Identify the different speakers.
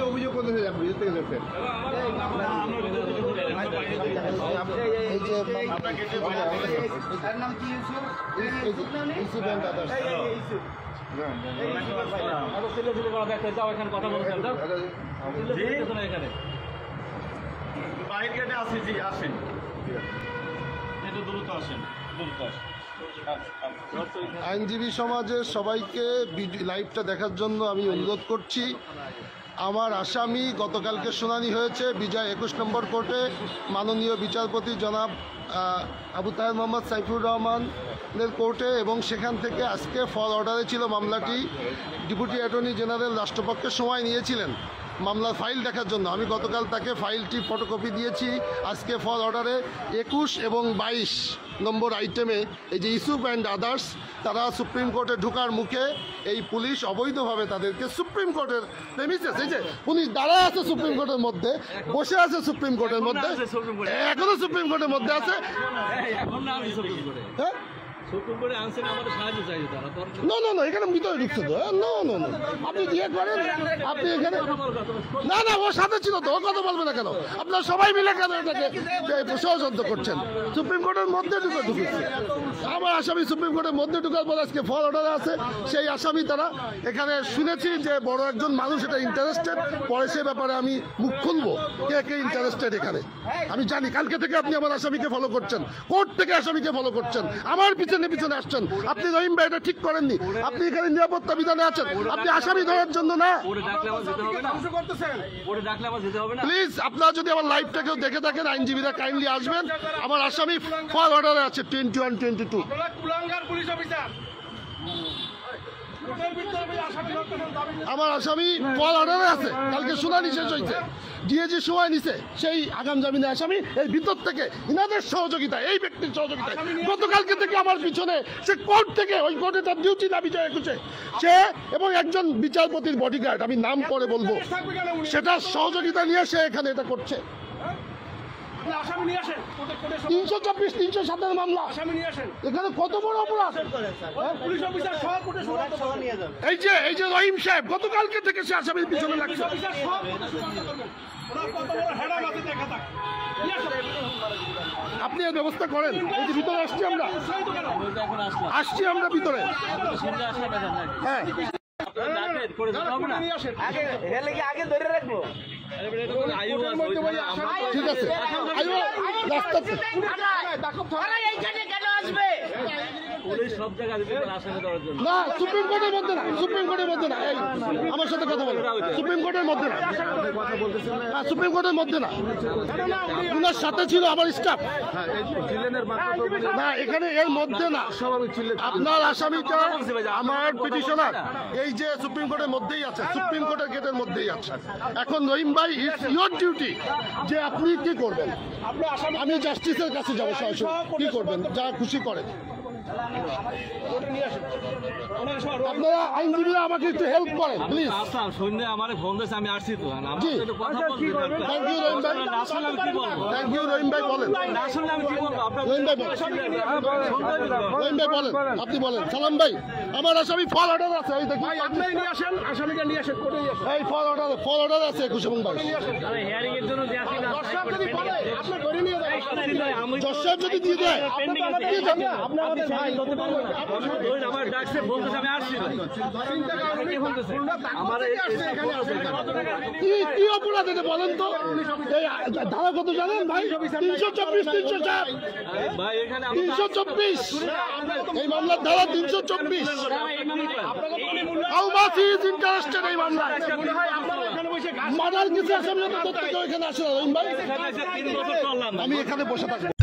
Speaker 1: অভিযোগ করতে ভিতর থেকে ধরছেন
Speaker 2: কথা বলছেন এখানে বাইরে গেটে আসি জি আসেন একটু দ্রুত আসেন দ্রুত আসেন।
Speaker 3: আইনজীবী সমাজের সবাইকে লাইভটা দেখার জন্য আমি অনুরোধ করছি। আমার আসামি গতকালকে শুনানি হয়েছে বিজয় 21 নম্বর কোর্টে মাননীয় বিচারপতি জনাব আবু তাহের মোহাম্মদ সাইফুর রহমানের কোর্টে, এবং সেখান থেকে আজকে ফল অর্ডারে ছিল মামলাটি। ডেপুটি অ্যাটর্নি জেনারেল রাষ্ট্রপক্ষের সময় নিয়েছিলেন মামলার ফাইল দেখার জন্য। আমি গতকাল তাকে ফাইলটি ফটোকপি দিয়েছি। আজকে ফল অর্ডারে 21 এবং 22 নম্বর আইটেমে এই যে ইস্যু অ্যান্ড আদার্স, তারা সুপ্রিম কোর্টে ঢোকার মুখে এই পুলিশ অবৈধভাবে তাদেরকে সুপ্রিম কোর্টের প্রেমিসেস, এই যে পুলিশ দাঁড়ায় আছে সুপ্রিম কোর্টের মধ্যে, বসে আছে সুপ্রিম কোর্টের মধ্যে, এখনো সুপ্রিম কোর্টের মধ্যে আছে। হ্যাঁ এখানে ভিতরে ঢুকছে তো। আপনি ইয়ে করেন, আপনি এখানে না ওর সাথে ছিল তো, ও কথা বলবে না কেন? আপনারা সবাই মিলে কেন এটাকে ষড়যন্ত্র করছেন? সুপ্রিম কোর্টের মধ্যে ঢুকেছে আমার আসামি। সুপ্রিম কোর্টের মধ্যে ঢুকার পর আজকে ফল অর্ডার আছে সেই আসামি। তারা এখানে শুনেছি যে বড় একজন মানুষ এটা ইন্টারেস্টেড, পরে সে ব্যাপারে আমি মুখ খুলবো কে কে ইন্টারেস্টেড এখানে। আমি জানি কালকে থেকে আপনি আমার আসামিকে ফলো করছেন, কোর্ট থেকে আসামিকে ফলো করছেন, আমার পিছনে আসছেন। আপনি রহিম ভাই এটা ঠিক করেননি। আপনি এখানে নিরাপত্তা বিধানে আছেন, আপনি আসামি ধরার জন্য না। প্লিজ আপনারা যদি আমার লাইভটাকেও দেখে থাকেন, আইনজীবীরা কাইন্ডলি আসবেন। আমার আসামি ফল অর্ডারে আছে 21, 22। আমার আসামি ফল অর্ডারে আছে, কালকে শুনানি শেষ হয়েছে, ডিএজি সময় নিছে, সেই আগাম জামিনে আসামি এই ভিতর থেকে ইনাদের সহযোগিতা, এই ব্যক্তির সহযোগিতা গতকালকে থেকে আমার পিছনে, সে কোর্ট থেকে, ওই কোর্টে তার ডিউটি না বিজয় 21 সে এবং একজন বিচারপতির বডিগার্ড, আমি নাম করে বলবো, সেটা সহযোগিতা নিয়ে সে এখানে এটা করছে। 324, 307 মামলা এখানে কত বড় অপরাধ। এই যে রহিম সাহেব গতকালকে থেকে সে আসামির পিছনে লাগছে। আপনি এর ব্যবস্থা করেন। এই যে ভিতরে আসছি আমরা ভিতরে। হ্যাঁ ঠিক আছে, না সুপ্রিম কোর্টের মধ্যে না, সুপ্রিম কোর্টের মধ্যে না, আমার সাথে কথা বলো, সুপ্রিম কোর্টের মধ্যে না, সুপ্রিম কোর্টের মধ্যে না, উনার সাথে ছিল আমার স্টাফ না, এখানে এর মধ্যে না। আপনার আসামিটা আমার পিটিশনার এই যে সুপ্রিম কোর্টের মধ্যেই আছে, সুপ্রিম কোর্টের গেটের মধ্যেই আছে। এখন রহিম ভাই, ইটস ইয়োর ডিউটি যে আপনি কি করবেন। আমি জাস্টিসের কাছে যাবো, সরাসরি কি করবেন, যা খুশি করেন। আপনারা আইনজীবীরা আমাকে একটু হেল্প করেন প্লিজ।
Speaker 2: সন্ধ্যা আমার ফোন দিয়েছে, আমি আসছি তো।
Speaker 3: থ্যাংক ইউ রহিম ভাই, বলেন রহিম ভাই বলেন, আপনি বলেন। সালাম ভাই, আমার আসামি ফল অর্ডার আছে, এই দেখুন এই ফল অর্ডার আছে 21 এবং 22। জজ সাহেব যদি দিয়ে দেয় কি অপরাধ এটা বলেন তো? ধারা কত জানেন ভাই? 324, 304, 324 এই মামলার ধারা 324। How much he is interested এই মামলায়? মার্ডার কিছু আসামি এখানে আসে না রহিম ভাই, আমি এখানে বসে থাকবো।